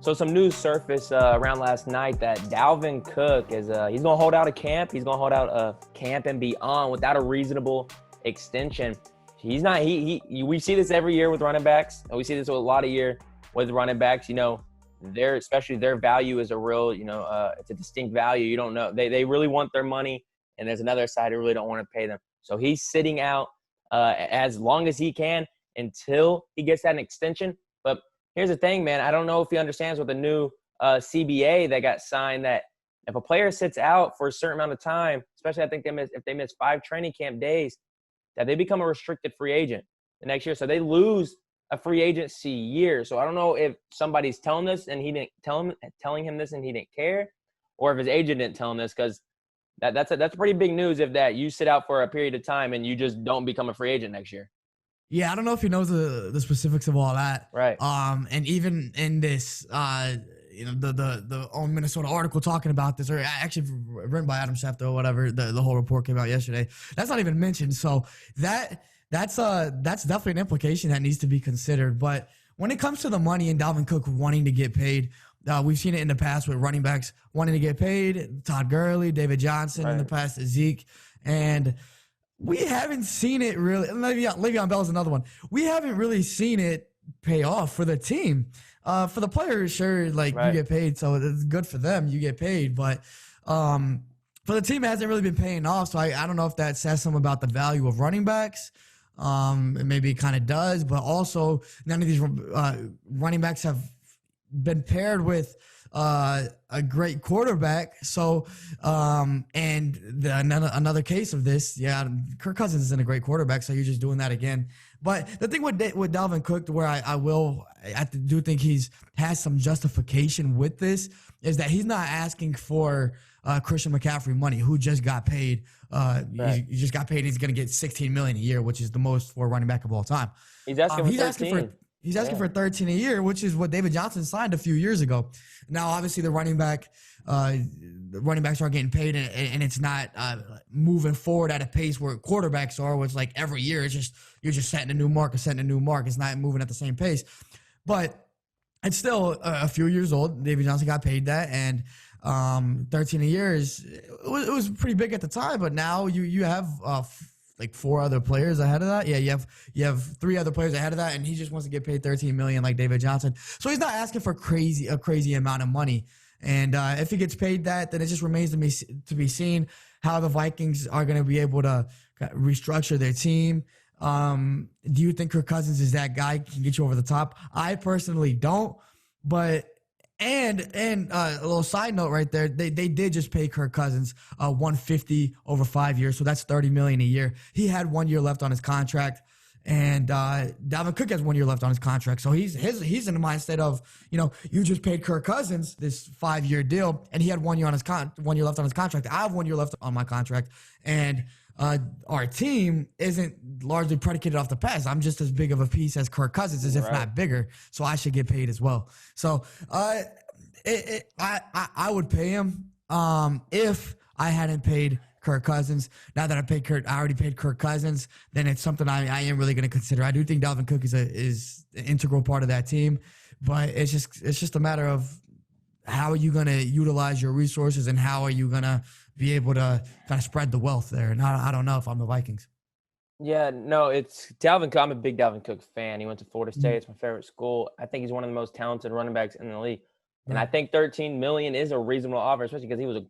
So some news surfaced around last night that Dalvin Cook is he's going to hold out a camp. He's going to hold out a camp and be on without a reasonable extension. He's not. We see this every year with running backs, and we see this a lot of year with running backs. You know, especially their value is a real. It's a distinct value. You don't know. They really want their money, and there's another side who really don't want to pay them. So he's sitting out as long as he can until he gets that extension. But here's the thing, man. I don't know if he understands with the new CBA that got signed that if a player sits out for a certain amount of time, especially I think if they miss 5 training camp days, that they become a restricted free agent the next year. So they lose a free agency year. So I don't know if somebody's telling this and he didn't telling him this and he didn't care, or if his agent didn't tell him this, because that's pretty big news if that you sit out for a period of time and you just don't become a free agent next year. Yeah, I don't know if he knows the specifics of all that. Right. And even in this, the own Minnesota article talking about this, or actually written by Adam Schefter or whatever, the whole report came out yesterday. That's not even mentioned. So that's definitely an implication that needs to be considered. But when it comes to the money and Dalvin Cook wanting to get paid, we've seen it in the past with running backs wanting to get paid. Todd Gurley, David Johnson in the past, Zeke, and we haven't seen it really. Le'Veon Bell is another one. We haven't really seen it pay off for the team. For the players, sure, you get paid, so it's good for them. You get paid, but for the team, it hasn't really been paying off. So I don't know if that says something about the value of running backs. Maybe it kind of does, but also none of these running backs have been paired with a great quarterback. So, another case of this, Kirk Cousins isn't a great quarterback, so you're just doing that again. But the thing with Dalvin Cook, where I do think has some justification with this, is that he's not asking for Christian McCaffrey money, who just got paid. He just got paid. He's going to get $16 million a year, which is the most for a running back of all time. He's asking for 13. He's asking for $13 a year, which is what David Johnson signed a few years ago. Now, obviously, the running backs aren't getting paid, and it's not moving forward at a pace where quarterbacks are, which like every year you're just setting a new mark. It's not moving at the same pace, but it's still a few years old. David Johnson got paid that, and 13 a year it was pretty big at the time. But now you have 4 other players ahead of that. Yeah, you have 3 other players ahead of that, and he just wants to get paid $13 million like David Johnson. So he's not asking for a crazy amount of money. And if he gets paid that, then it just remains to be seen how the Vikings are going to be able to restructure their team. Do you think Kirk Cousins is that guy, can get you over the top? I personally don't, but and a little side note right there, they did just pay Kirk Cousins $150 over 5 years, so that's $30 million a year. He had 1 year left on his contract, and Dalvin Cook has 1 year left on his contract. So he's in the mindset of, you just paid Kirk Cousins this 5-year deal, and he had 1 year left on his contract. I have 1 year left on my contract, and our team isn't largely predicated off the past. I'm just as big of a piece as Kirk Cousins is, if not bigger. So I should get paid as well. So I would pay him if I hadn't paid Kirk Cousins. Now that I already paid Kirk Cousins, then it's something I am really going to consider. I do think Dalvin Cook is an integral part of that team, but it's just a matter of how are you going to utilize your resources and how are you going to be able to kind of spread the wealth there. And I don't know if I'm the Vikings. Yeah, no, it's Dalvin Cook. I'm a big Dalvin Cook fan. He went to Florida State. It's my favorite school. I think he's one of the most talented running backs in the league. And I think $13 million is a reasonable offer, especially because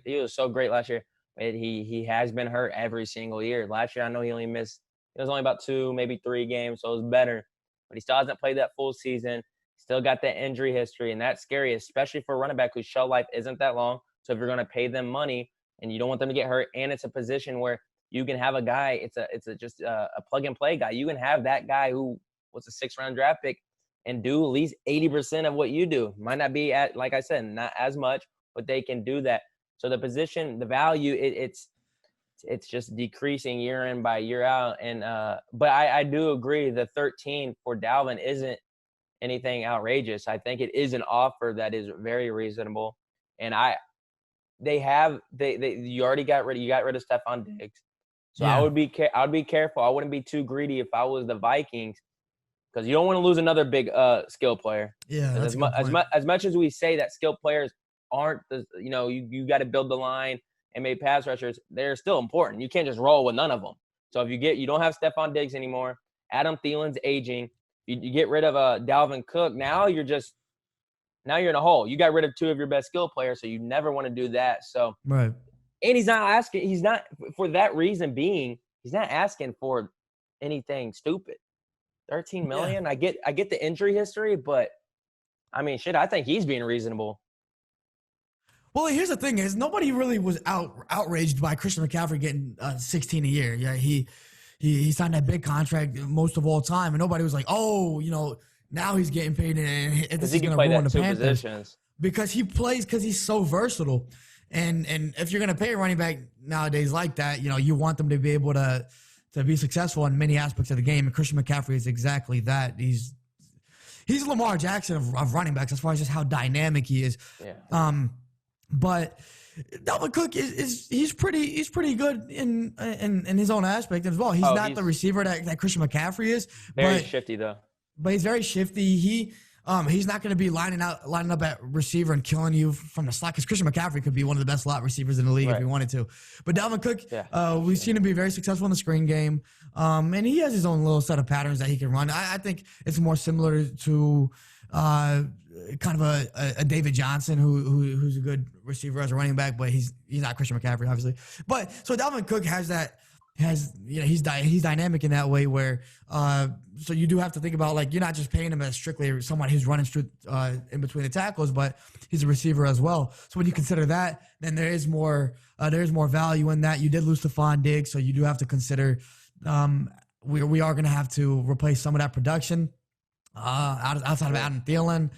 he was so great last year. He has been hurt every single year. Last year, I know he was only about 2, maybe 3 games, so it was better. But he still hasn't played that full season. Still got that injury history, and that's scary, especially for a running back whose shelf life isn't that long. So if you're going to pay them money and you don't want them to get hurt, and it's a position where you can have a guy, it's just a plug and play guy. You can have that guy who was a 6th-round draft pick and do at least 80% of what you do. Might not be like I said, not as much, but they can do that. So the position, the value, it's just decreasing year in by year out. And but I do agree the 13 for Dalvin isn't anything outrageous. I think it is an offer that is very reasonable. And you already got rid of Stephon Diggs. So I would be careful. I wouldn't be too greedy if I was the Vikings because you don't want to lose another big skill player. Yeah, that's as much as we say that skill players aren't you got to build the line and make pass rushers, they're still important. You can't just roll with none of them. So if you don't have Stephon Diggs anymore, Adam Thielen's aging, you get rid of Dalvin Cook, now you're in a hole. You got rid of two of your best skill players, so you never want to do that. So right. And he's not for that reason being, he's not asking for anything stupid. 13 million. Yeah. I get the injury history, but I mean, shit, I think he's being reasonable. Well, here's the thing: is nobody really was outraged by Christian McCaffrey getting 16 a year. Yeah, he signed that big contract most of all time, and nobody was like, oh, now he's getting paid, and this is going to ruin the Panthers. Positions. Because he's so versatile, and if you're going to pay a running back nowadays like that, you want them to be able to be successful in many aspects of the game, and Christian McCaffrey is exactly that. He's Lamar Jackson of running backs as far as just how dynamic he is. Yeah. But Dalvin Cook he's pretty good in his own aspect as well. He's not the receiver that Christian McCaffrey is. Very shifty though. But he's very shifty. He's not going to be lining up at receiver and killing you from the slot, because Christian McCaffrey could be one of the best slot receivers in the league if he wanted to. But Dalvin Cook, we've seen him be very successful in the screen game, and he has his own little set of patterns that he can run. I think it's more similar to kind of a David Johnson who's a good receiver as a running back, but he's not Christian McCaffrey, obviously. But so Dalvin Cook he's dynamic in that way where so you do have to think about, like, you're not just paying him as strictly someone who's running through in between the tackles, but he's a receiver as well. So when you consider that, then there is more value in that. You did lose Stephon Diggs, so you do have to consider we are going to have to replace some of that production outside of Adam Thielen.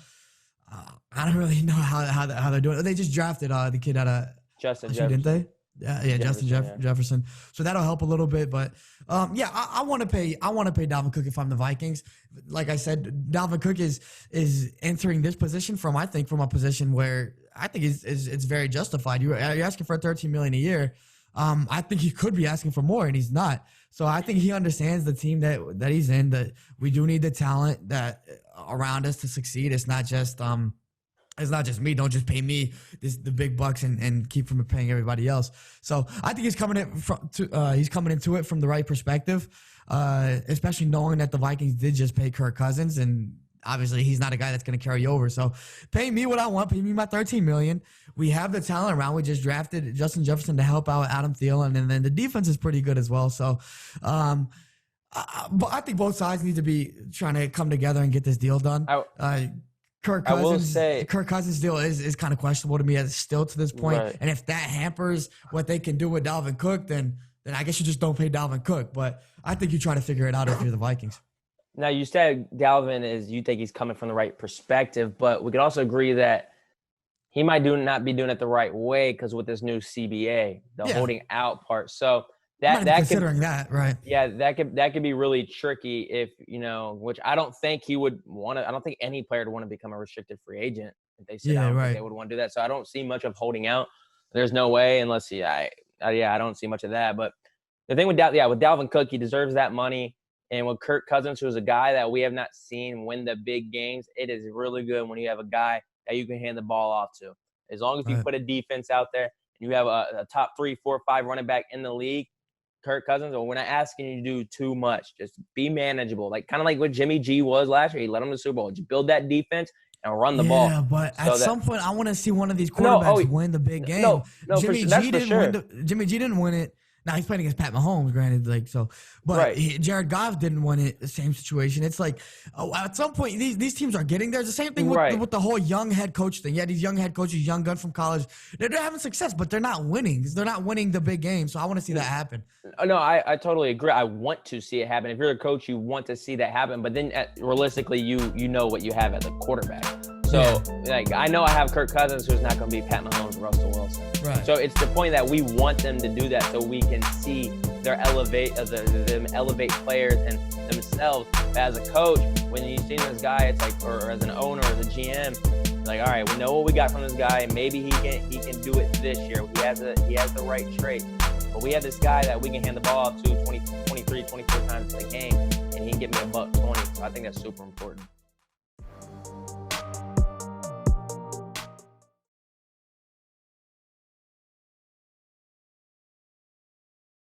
I don't really know how they're doing it. They just drafted the kid out of Justin Jefferson. Didn't they? Yeah, Justin Jefferson. So that'll help a little bit, but I want to pay Dalvin Cook if I'm the Vikings. Like I said, Dalvin Cook is entering this position from a position where I think it's very justified. You're asking for $13 million a year. I think he could be asking for more, and he's not. So I think he understands the team that he's in, that we do need the talent that around us to succeed. It's not just me. Don't just pay me the big bucks and keep from paying everybody else. So I think he's coming into it from the right perspective, especially knowing that the Vikings did just pay Kirk Cousins, and obviously he's not a guy that's going to carry over. So pay me what I want. Pay me my $13 million. We have the talent around. We just drafted Justin Jefferson to help out Adam Thielen, and then the defense is pretty good as well. So, but I think both sides need to be trying to come together and get this deal done. Kirk Cousins deal is kind of questionable to me still to this point. Right. And if that hampers what they can do with Dalvin Cook, then I guess you just don't pay Dalvin Cook. But I think you try to figure it out if you're the Vikings. Now, you said you think he's coming from the right perspective, but we could also agree that he might not be doing it the right way because with this new CBA, holding out part. So considering that, right? Yeah, that could be really tricky if, which I don't think he would want to. I don't think any player would want to become a restricted free agent if they sit down. They would want to do that. So I don't see much of holding out. There's no way unless I don't see much of that. But the thing with Dalvin Cook, he deserves that money. And with Kirk Cousins, who's a guy that we have not seen win the big games, it is really good when you have a guy that you can hand the ball off to. As long as you put a defense out there and you have a top 3, 4, 5 running back in the league, Kirk Cousins, we're not asking you to do too much. Just be manageable. Kind of like what Jimmy G was last year. He led him to the Super Bowl. Just build that defense and run the ball. Yeah, but at some point, I want to see one of these quarterbacks win the big game. Jimmy G didn't win it. Now he's playing against Pat Mahomes, granted, but Jared Goff didn't win it. The same situation. It's like at some point these teams are getting there. It's the same thing with the whole young head coach thing. Yeah, these young head coaches, young gun from college, they're having success, but they're not winning. They're not winning the big game. So I want to see that happen. No, I totally agree. I want to see it happen. If you're a coach, you want to see that happen. But then realistically, you know what you have at the quarterback. So, I know I have Kirk Cousins, who's not going to be Pat Mahomes, Russell Wilson. Right. So it's the point that we want them to do that so we can see them elevate players and themselves. But as a coach, when you see this guy, it's like, or as an owner, as a GM, all right, we know what we got from this guy, and maybe he can do it this year. He has the right traits. But we have this guy that we can hand the ball off to 23, 24 times a game, and he can get me $120. I think that's super important.